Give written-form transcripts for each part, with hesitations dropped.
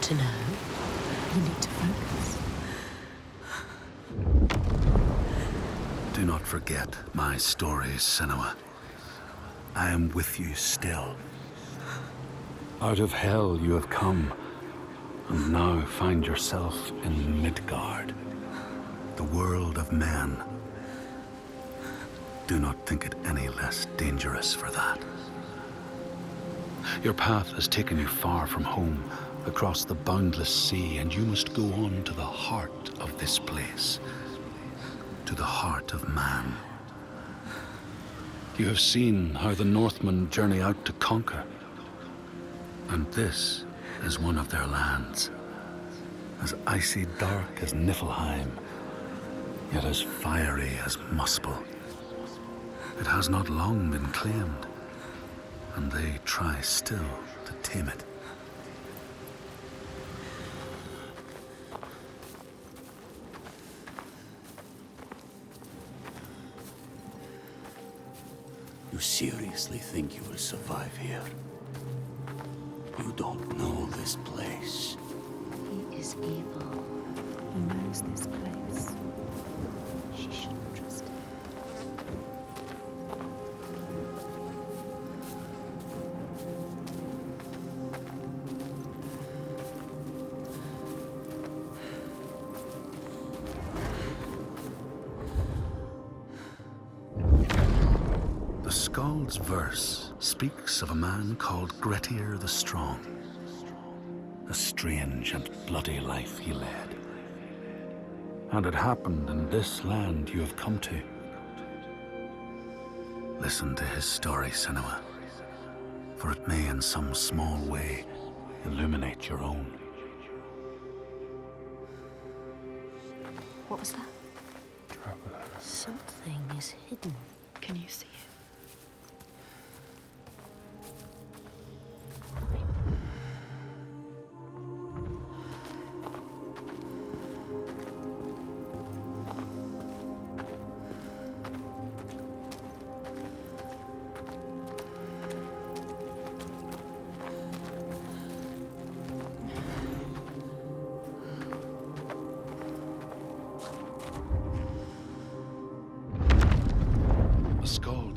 to know. You need to focus. Do not forget my stories, Senua. I am with you still. Out of hell you have come, and now find yourself in Midgard, the world of men. Do not think it any less dangerous for that. Your path has taken you far from home, across the boundless sea, and you must go on to the heart of this place, to the heart of man. You have seen how the Northmen journey out to conquer, and this is one of their lands, as icy dark as Niflheim, yet as fiery as Muspel. It has not long been claimed, and they try still to tame it. You seriously think you will survive here? You don't know this place. He is evil. He knows this place. She shouldn't trust him. The Skald's verse speaks of a man called Grettir the Strong. A strange and bloody life he led. And it happened in this land you have come to. Listen to his story, Senua, for it may in some small way illuminate your own. What was that? Something is hidden. Can you see it?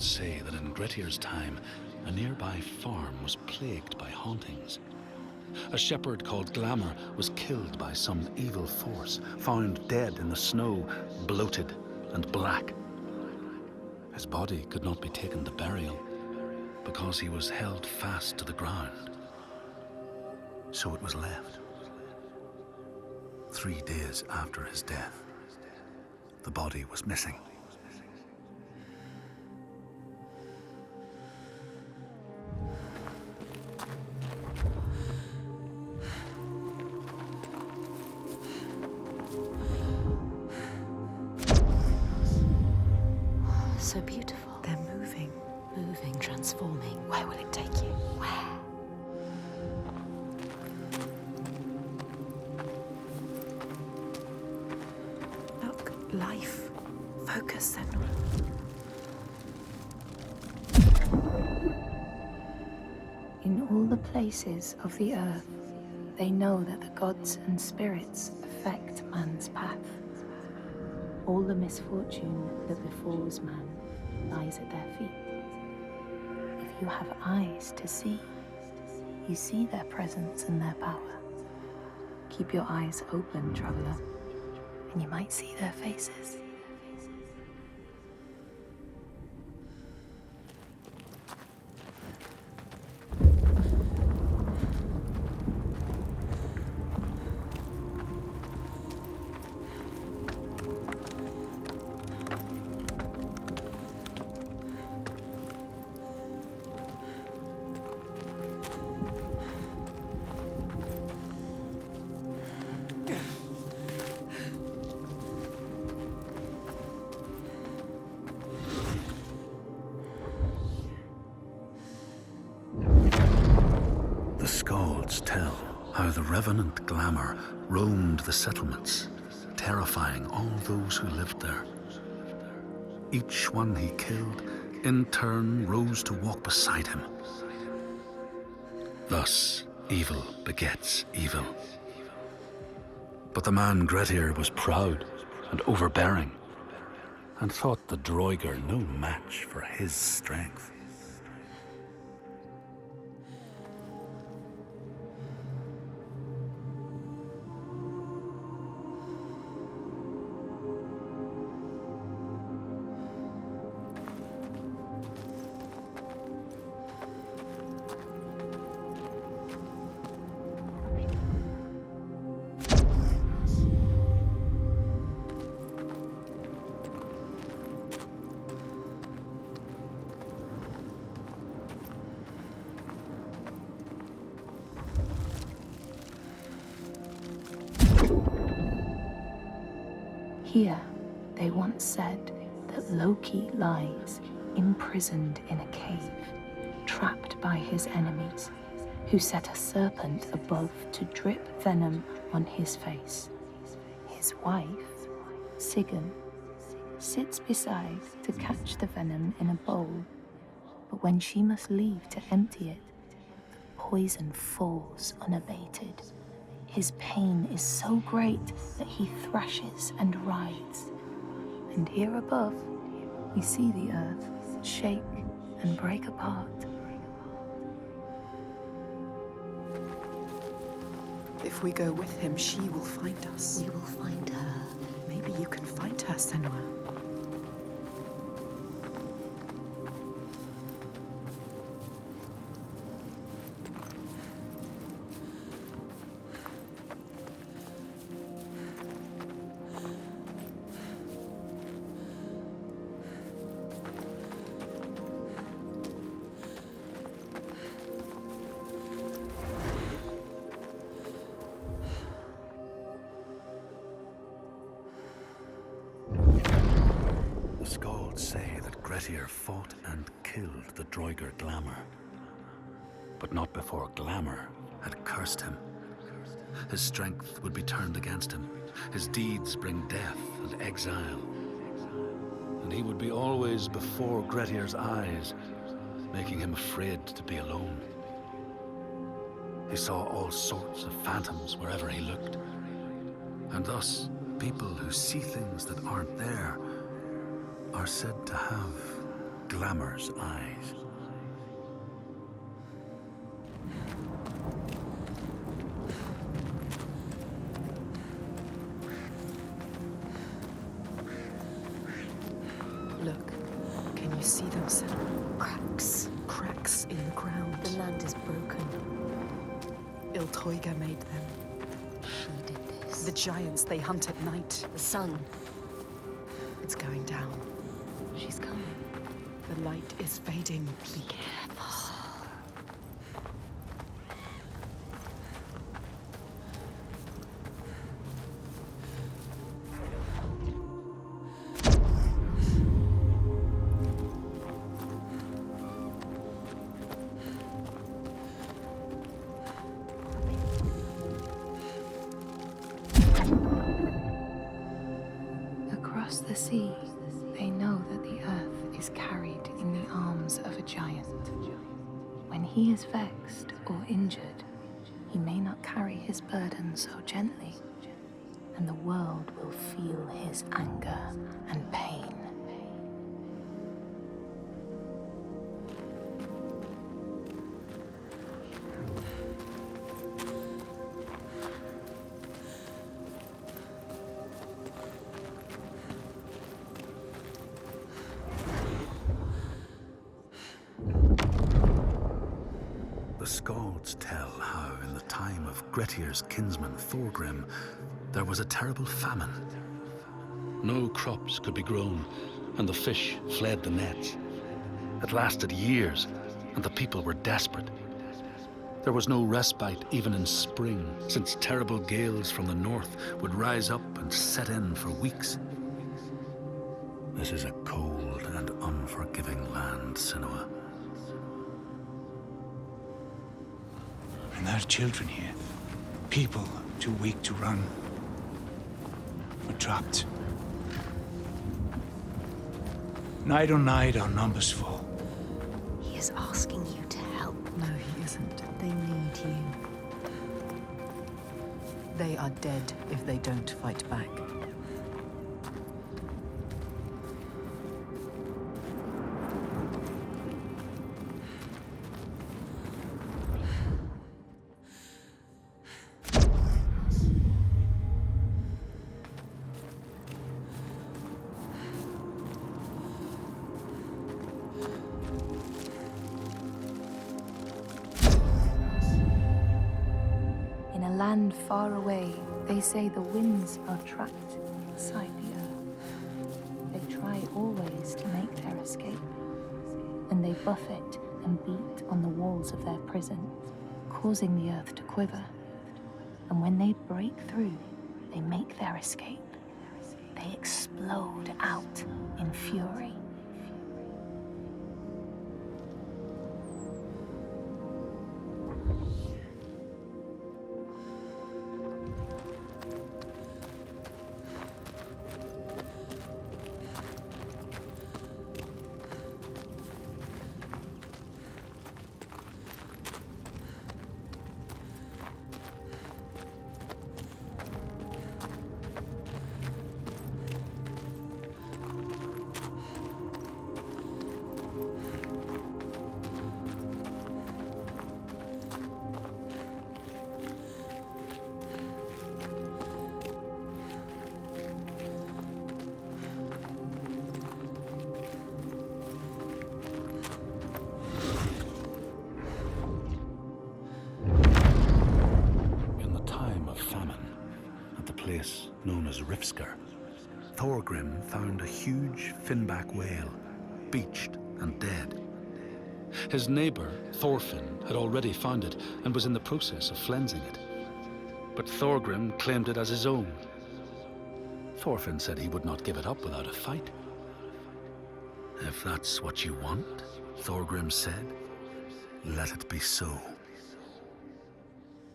Say that in Grettir's time, a nearby farm was plagued by hauntings. A shepherd called Glamour was killed by some evil force, found dead in the snow, bloated and black. His body could not be taken to burial because he was held fast to the ground. So it was left. 3 days after his death, the body was missing. So beautiful. They're moving, transforming. Where will it take you? Where? Look, life. Focus, Senua. In all the places of the earth, they know that the gods and spirits affect man's path. All the misfortune that befalls man lies at their feet. If you have eyes to see, you see their presence and their power. Keep your eyes open, traveler, and you might see their faces. Tell how the revenant Glamour roamed the settlements, terrifying all those who lived there. Each one he killed, in turn, rose to walk beside him. Thus, evil begets evil, But the man Grettir was proud and overbearing, and thought the Draugar no match for his strength. Here, they once said that Loki lies imprisoned in a cave, trapped by his enemies, who set a serpent above to drip venom on his face. His wife, Sigyn, sits beside to catch the venom in a bowl, but when she must leave to empty it, the poison falls unabated. His pain is so great that he thrashes and writhes. And here above, we see the earth shake and break apart. If we go with him, she will find us. We will find her. Maybe you can find her, Senua. Say that Grettir fought and killed the Draugar Glamour. But not before Glamour had cursed him. His strength would be turned against him. His deeds bring death and exile. And he would be always before Grettir's eyes, making him afraid to be alone. He saw all sorts of phantoms wherever he looked. And thus, people who see things that aren't there are said to have Glamour's eyes. Look, can you see them, Senua? Cracks. Cracks in the ground. The land is broken. Iltoiga made them. She did this. The giants they hunt at night. The sun. It's going down. She's coming. The light is fading. Be careful. Across the sea, they know that the earth is carried in the arms of a giant. When he is vexed or injured, he may not carry his burden so gently, and the world will feel his anger and pain. The Skalds tell how, in the time of Grettir's kinsman Thorgrim, there was a terrible famine. No crops could be grown, and the fish fled the nets. It lasted years, and the people were desperate. There was no respite even in spring, since terrible gales from the north would rise up and set in for weeks. This is a cold and unforgiving land, Senua. And there are children here. People too weak to run. We're trapped. Night on night, our numbers fall. He is asking you to help. No, he isn't. They need you. They are dead if they don't fight back. In a land far away, they say the winds are trapped inside the earth. They try always to make their escape, and they buffet and beat on the walls of their prison, causing the earth to quiver. And when they break through, they make their escape. They explode out in fury. Place known as Rifskar, Thorgrim found a huge finback whale, beached and dead. His neighbor, Thorfinn, had already found it and was in the process of flensing it. But Thorgrim claimed it as his own. Thorfinn said he would not give it up without a fight. If that's what you want, Thorgrim said, let it be so.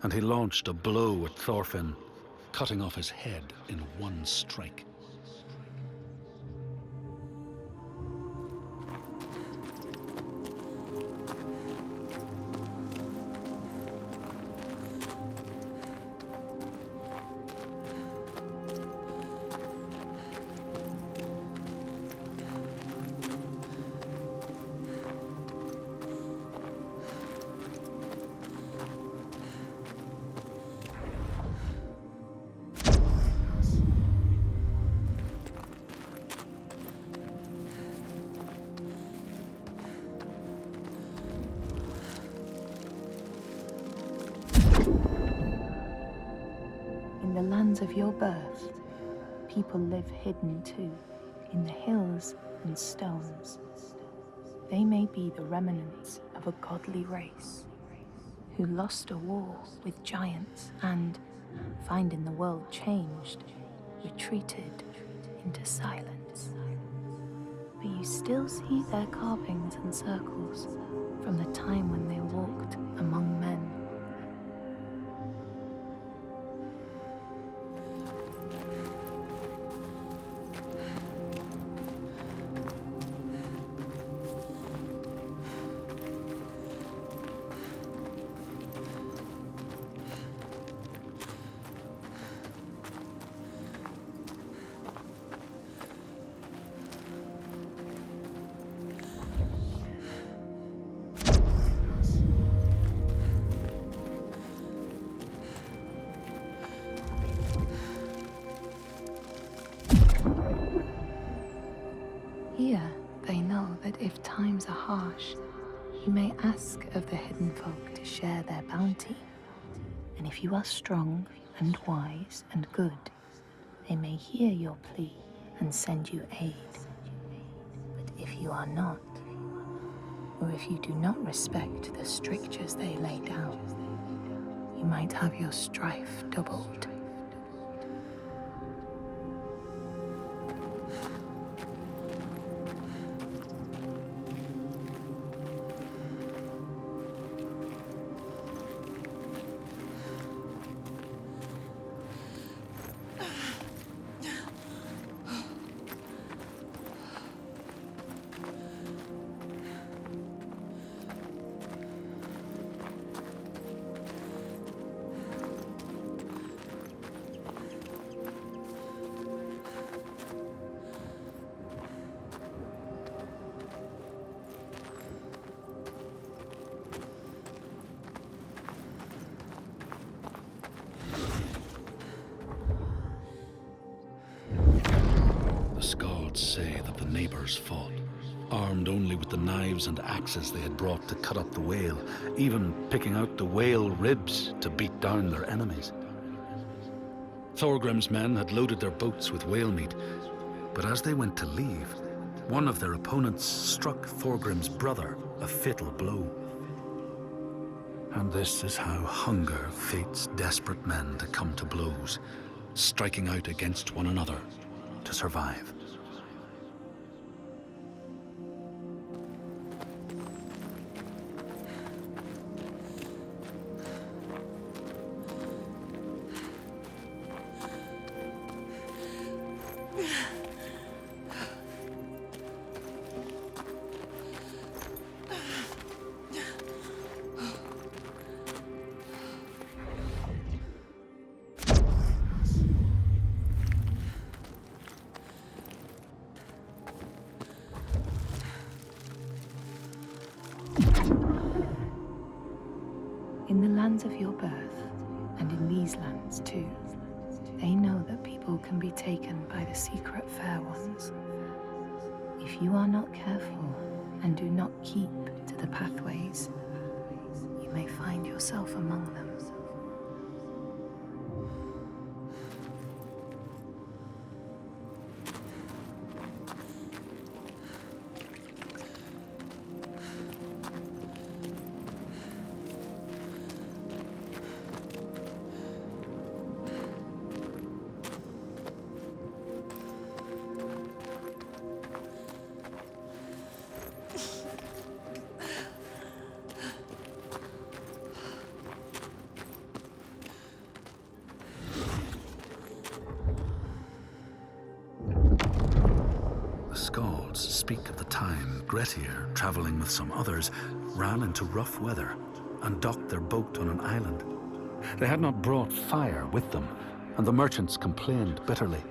And he launched a blow at Thorfinn, cutting off his head in one strike. In the lands of your birth, people live hidden too, in the hills and stones. They may be the remnants of a godly race who lost a war with giants and, finding the world changed, retreated into silence. But you still see their carvings and circles from the time when they walked among men. Here, they know that if times are harsh, you may ask of the Hiddenfolk to share their bounty. And if you are strong and wise and good, they may hear your plea and send you aid. But if you are not, or if you do not respect the strictures they lay down, you might have your strife doubled. Skalds say that the neighbors fought, armed only with the knives and axes they had brought to cut up the whale, even picking out the whale ribs to beat down their enemies. Thorgrim's men had loaded their boats with whale meat, but as they went to leave, one of their opponents struck Thorgrim's brother a fatal blow. And this is how hunger fates desperate men to come to blows, striking out against one another to survive. In the lands of your birth, and in these lands too, they know that people can be taken by the secret fair ones. If you are not careful and do not keep to the pathways, you may find yourself among them. Skalds speak of the time Grettir, traveling with some others, ran into rough weather and docked their boat on an island. They had not brought fire with them, and the merchants complained bitterly.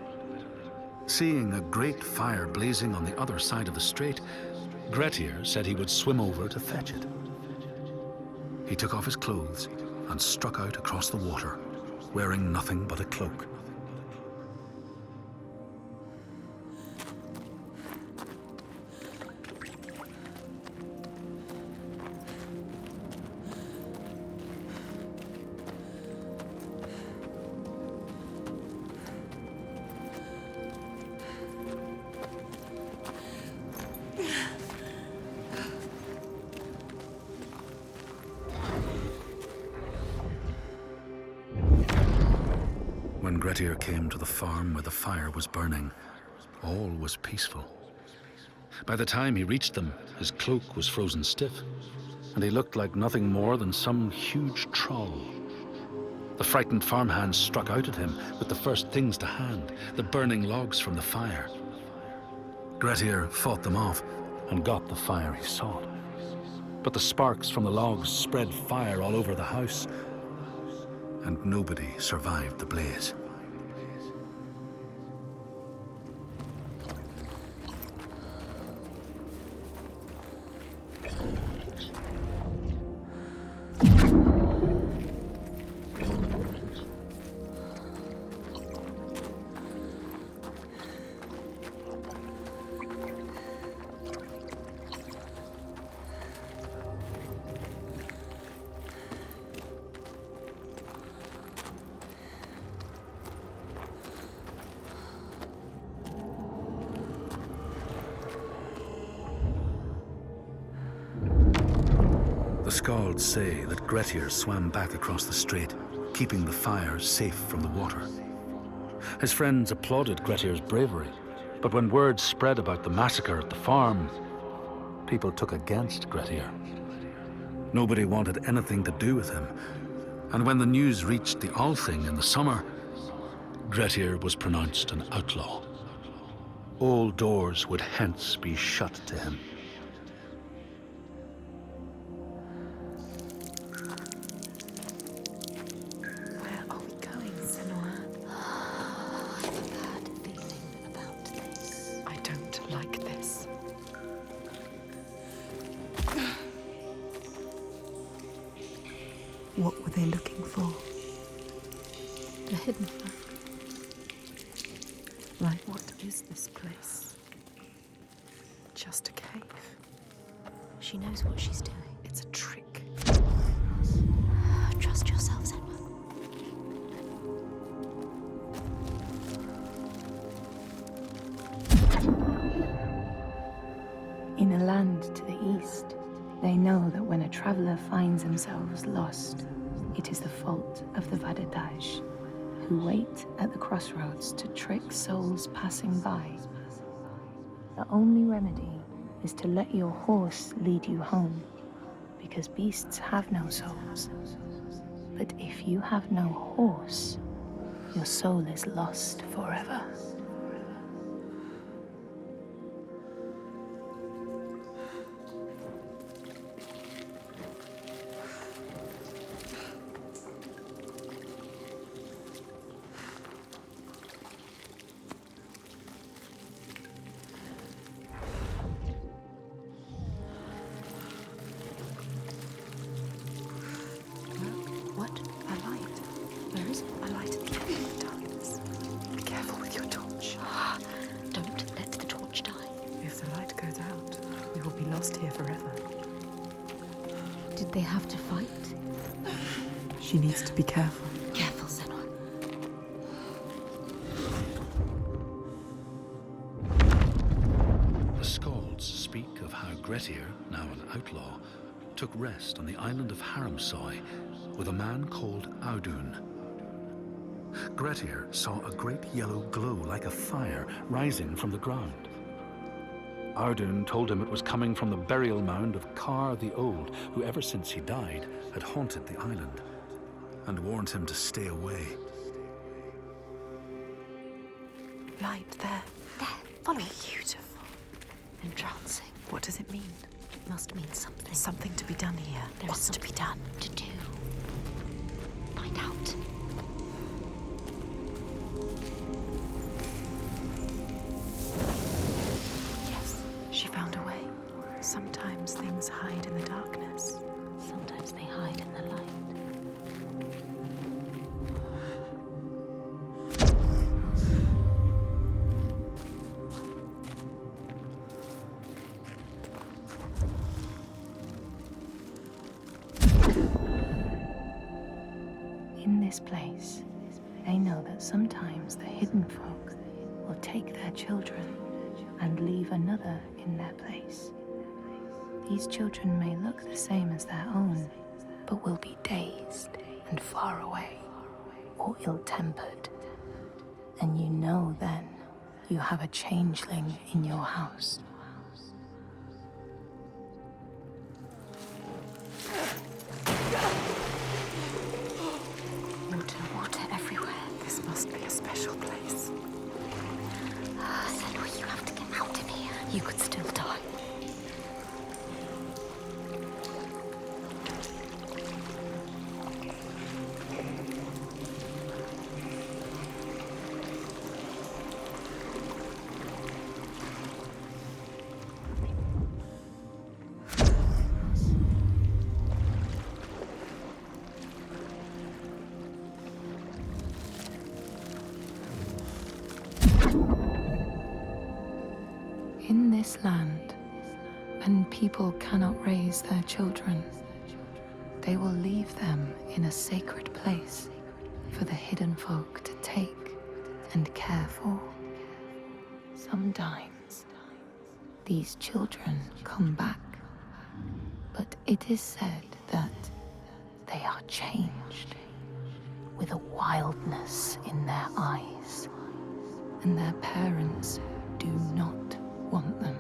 Seeing a great fire blazing on the other side of the strait, Grettir said he would swim over to fetch it. He took off his clothes and struck out across the water, wearing nothing but a cloak. When Grettir came to the farm where the fire was burning, all was peaceful. By the time he reached them, his cloak was frozen stiff, and he looked like nothing more than some huge troll. The frightened farmhands struck out at him with the first things to hand, the burning logs from the fire. Grettir fought them off and got the fire he sought. But the sparks from the logs spread fire all over the house, and nobody survived the blaze. The Skalds say that Grettir swam back across the strait, keeping the fire safe from the water. His friends applauded Grettir's bravery, but when word spread about the massacre at the farm, people took against Grettir. Nobody wanted anything to do with him, and when the news reached the Althing in the summer, Grettir was pronounced an outlaw. All doors would hence be shut to him. Where are we going, Senua? I have a bad feeling about this. I don't like this. What were they looking for? The Hiddenfolk. Like, what is this place? Just a cave. She knows what she's doing. It's a trick. Trust yourself, Senua. In a land to the east, they know that when a traveler finds themselves lost, it is the fault of the Vadadaj, who wait at the crossroads to trick souls passing by. The only remedy is to let your horse lead you home, because beasts have no souls. But if you have no horse, your soul is lost forever. What? A light. Where is it? A light at the end of the darkness. Be careful with your torch. Don't let the torch die. If the light goes out, we will be lost here forever. Did they have to fight? She needs to be careful. Careful, Senua. The Skalds speak of how Grettir, now an outlaw, took rest on the island of Haramsoy with a man called Audun. Grettir saw a great yellow glow like a fire rising from the ground. Audun told him it was coming from the burial mound of Kar the Old, who ever since he died had haunted the island, and warned him to stay away. Light there. There, follow me. Beautiful. Entrancing. What does it mean? It must mean something. Something to be done here. There's What's to be done? to do. Find out. Yes, she found a way. Sometimes things hide in the darkness. Sometimes they hide in the light. In this place, they know that sometimes the Hiddenfolk will take their children and leave another in their place. These children may look the same as their own, but will be dazed and far away, or ill-tempered. And you know then you have a changeling in your house. Water everywhere. This must be a special place. Senua, you have to get out of here. You could still die. In this land, when people cannot raise their children, they will leave them in a sacred place for the Hiddenfolk to take and care for. Sometimes, these children come back, but it is said that they are changed, with a wildness in their eyes, and their parents do not want them.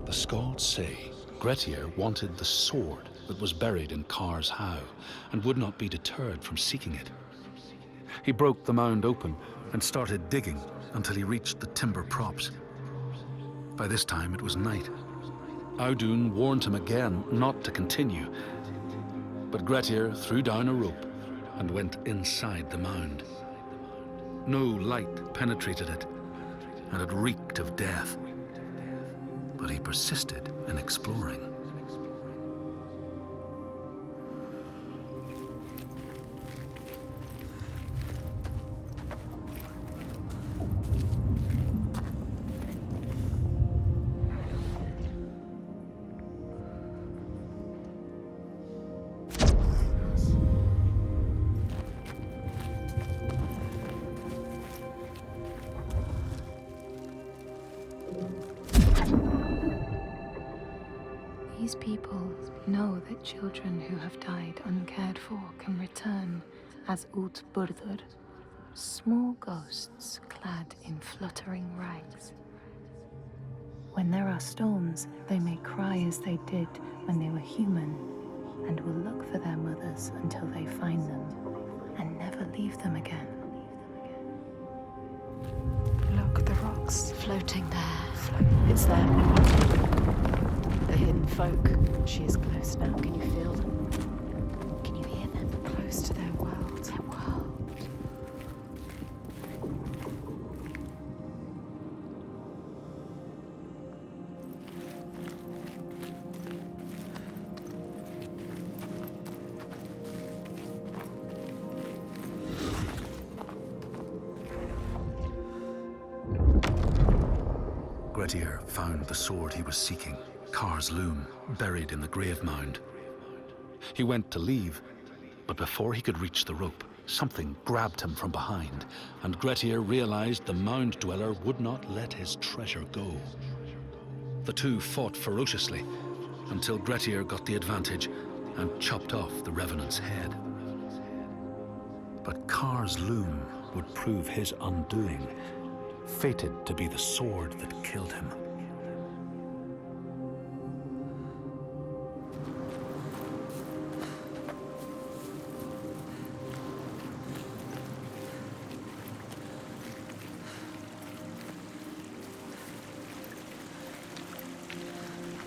The Skalds say Grettir wanted the sword that was buried in Kar's How, and would not be deterred from seeking it. He broke the mound open and started digging until he reached the timber props. By this time it was night. Audun warned him again not to continue, but Grettir threw down a rope and went inside the mound. No light penetrated it, and it reeked of death. But he persisted in exploring. These people know that children who have died uncared for can return as Útburður, small ghosts clad in fluttering rags. When there are storms, they may cry as they did when they were human, and will look for their mothers until they find them, and never leave them again. Look at the rocks floating there. It's them. The Hiddenfolk. She is close now. Can you feel them? Can you hear them? Close to their world. Their world. Grettir found the sword he was seeking, Kar's loom, buried in the grave mound. He went to leave, but before he could reach the rope, something grabbed him from behind, and Grettir realized the mound dweller would not let his treasure go. The two fought ferociously until Grettir got the advantage and chopped off the revenant's head. But Kar's loom would prove his undoing, fated to be the sword that killed him.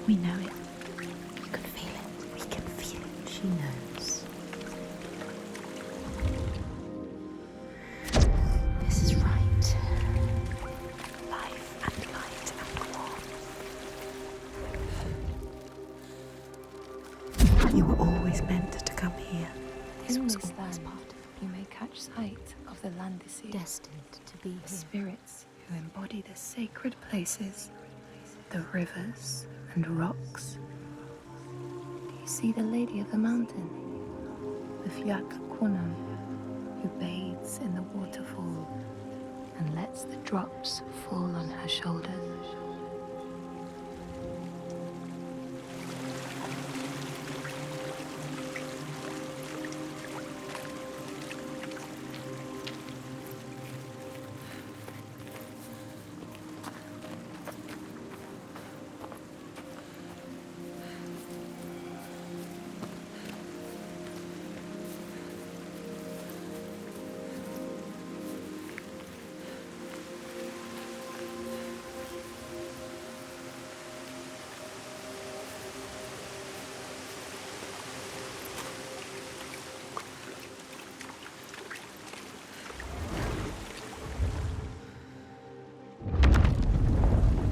We know it. You can feel it. We can feel it. She knows. This is right. Life and light and war. You were always meant to come here. This was always part. You may catch sight of the Landfall, Destined to be here. spirits who embody the sacred places, the rivers and rocks. Do you see the Lady of the Mountain? The Fjak Kunan, who bathes in the waterfall and lets the drops fall on her shoulders.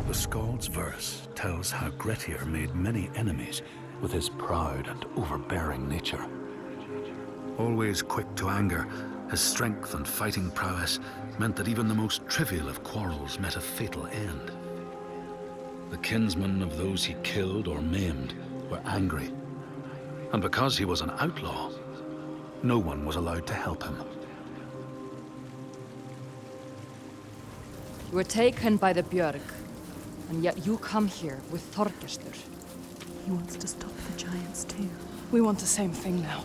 The Skald's verse tells how Grettir made many enemies with his proud and overbearing nature. Always quick to anger, his strength and fighting prowess meant that even the most trivial of quarrels met a fatal end. The kinsmen of those he killed or maimed were angry, and because he was an outlaw, no one was allowed to help him. You were taken by the Björg, and yet you come here with Þorgestur. He wants to stop the giants too. We want the same thing now.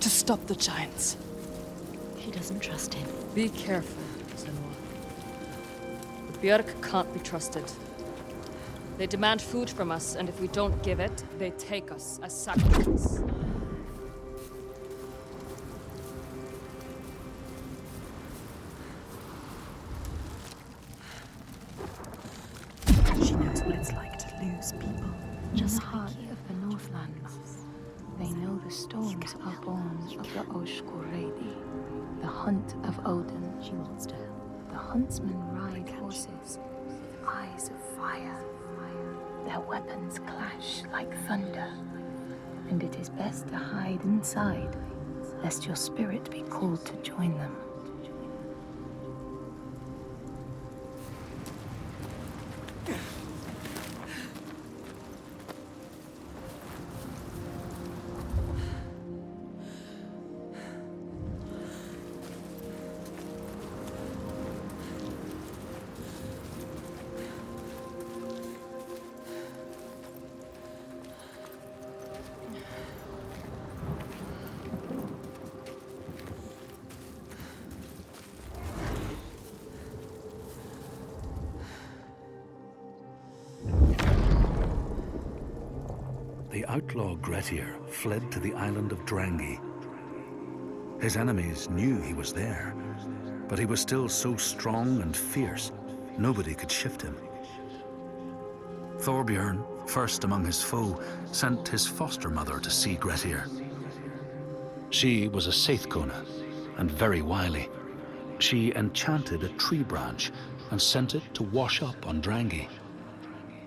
To stop the giants. She doesn't trust him. Be careful, Senua. The Björg can't be trusted. They demand food from us, and if we don't give it, they take us as sacrifice. She knows what it's like to lose people. In the heart of the Northlands, they know the storms are born of the Oshkoredi, the hunt of Odin. She wants to help. The huntsmen ride horses with eyes of fire. Their weapons clash like thunder, and it is best to hide inside, lest your spirit be called to join them. The outlaw Grettir fled to the island of Draugar. His enemies knew he was there, but he was still so strong and fierce, nobody could shift him. Thorbjorn, first among his foe, sent his foster mother to see Grettir. She was a Seithkona and very wily. She enchanted a tree branch and sent it to wash up on Draugar.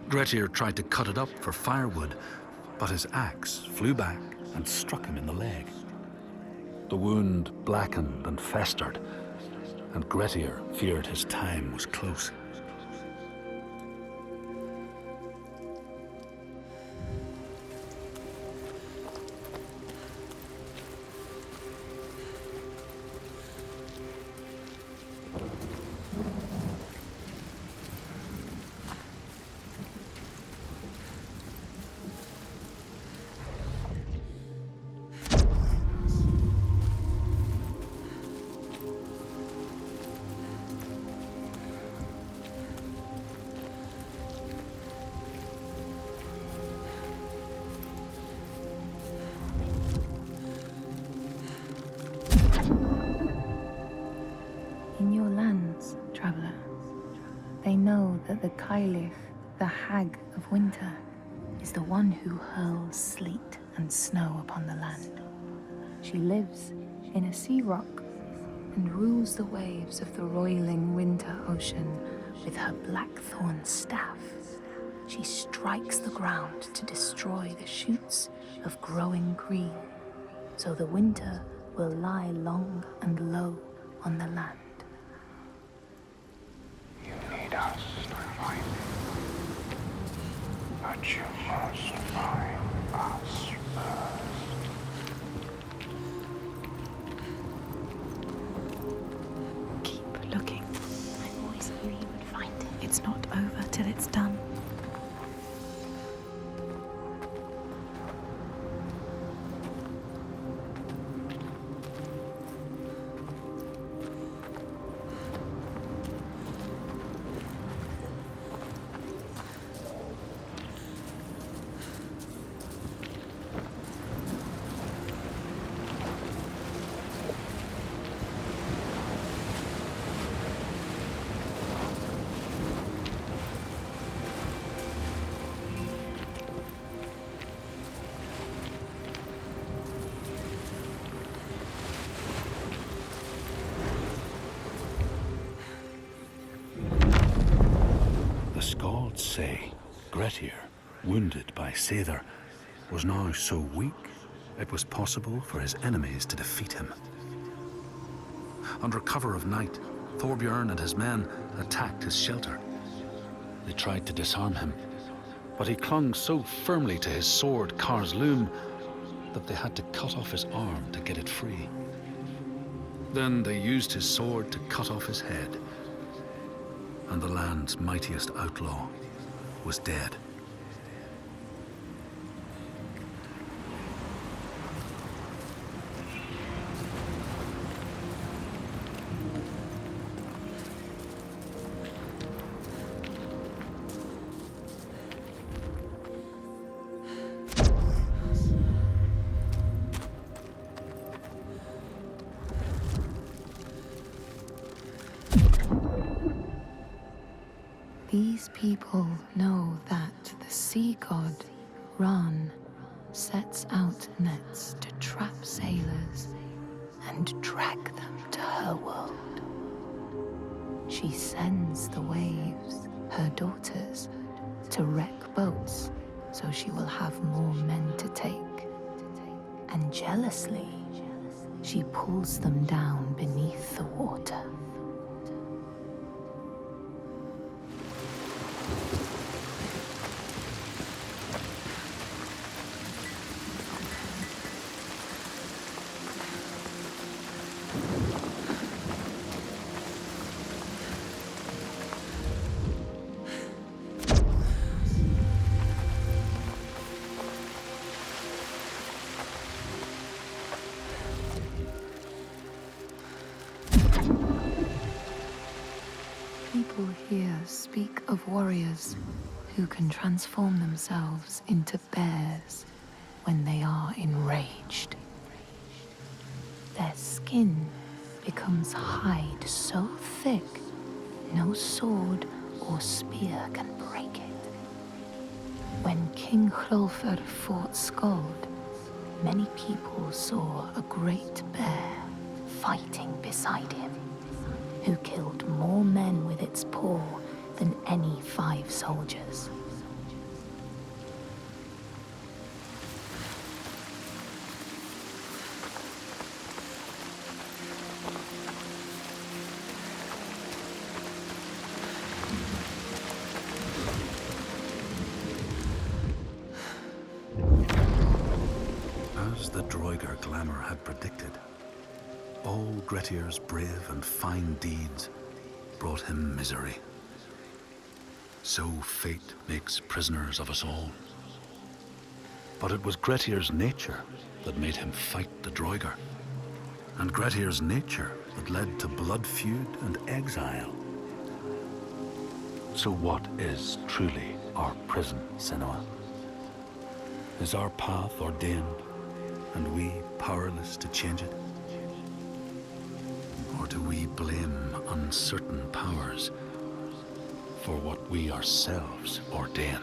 Grettir tried to cut it up for firewood, but his axe flew back and struck him in the leg. The wound blackened and festered, and Grettir feared his time was close. In your lands, traveler, they know that the Kailich, the hag of winter, is the one who hurls sleet and snow upon the land. She lives in a sea rock and rules the waves of the roiling winter ocean with her blackthorn staff. She strikes the ground to destroy the shoots of growing green, so the winter will lie long and low on the land. You need us to find it, but you must find us first. Keep looking. I always knew you would find it. It's not over till it's done. The Skalds say Grettir, wounded by Seidr, was now so weak it was possible for his enemies to defeat him. Under cover of night, Thorbjorn and his men attacked his shelter. They tried to disarm him, but he clung so firmly to his sword Kar's Loom that they had to cut off his arm to get it free. Then they used his sword to cut off his head, and the land's mightiest outlaw was dead. These people know that the sea god, Ran, sets out nets to trap sailors and drag them to her world. She sends the waves, her daughters, to wreck boats so she will have more men to take. And jealously, she pulls them down beneath the water. People here speak of warriors who can transform themselves into bears when they are enraged. Their skin becomes hide so thick, no sword or spear can break it. When King Hrólfr fought Skald, many people saw a great bear fighting beside him, who killed more men with its paw than any 5 soldiers. As the Draugar glamour had predicted, all Grettir's brave and fine deeds brought him misery. So fate makes prisoners of us all. But it was Grettir's nature that made him fight the Draugar, and Grettir's nature that led to blood feud and exile. So what is truly our prison, Senua? Is our path ordained, and we powerless to change it? Or do we blame uncertain powers for what we ourselves ordain?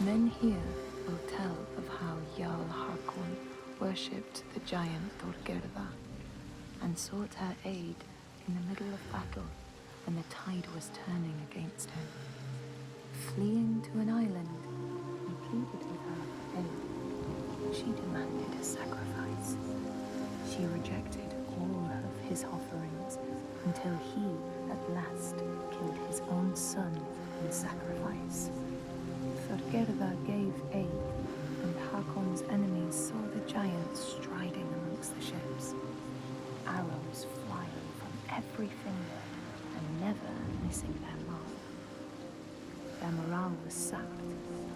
Men here will tell of how Jarl Hakon worshipped the giant Þorgerða and sought her aid in the middle of battle when the tide was turning against him. Fleeing to an island, he pleaded with her for aid. She demanded a sacrifice. She rejected all of his offerings until he, at last, killed his own son in sacrifice. Þorgerða gave aid, and Hakon's enemies saw the giants striding amongst the ships, arrows flying from every finger and never missing their mark. Their morale was sapped,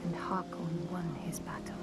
and Hakon won his battle.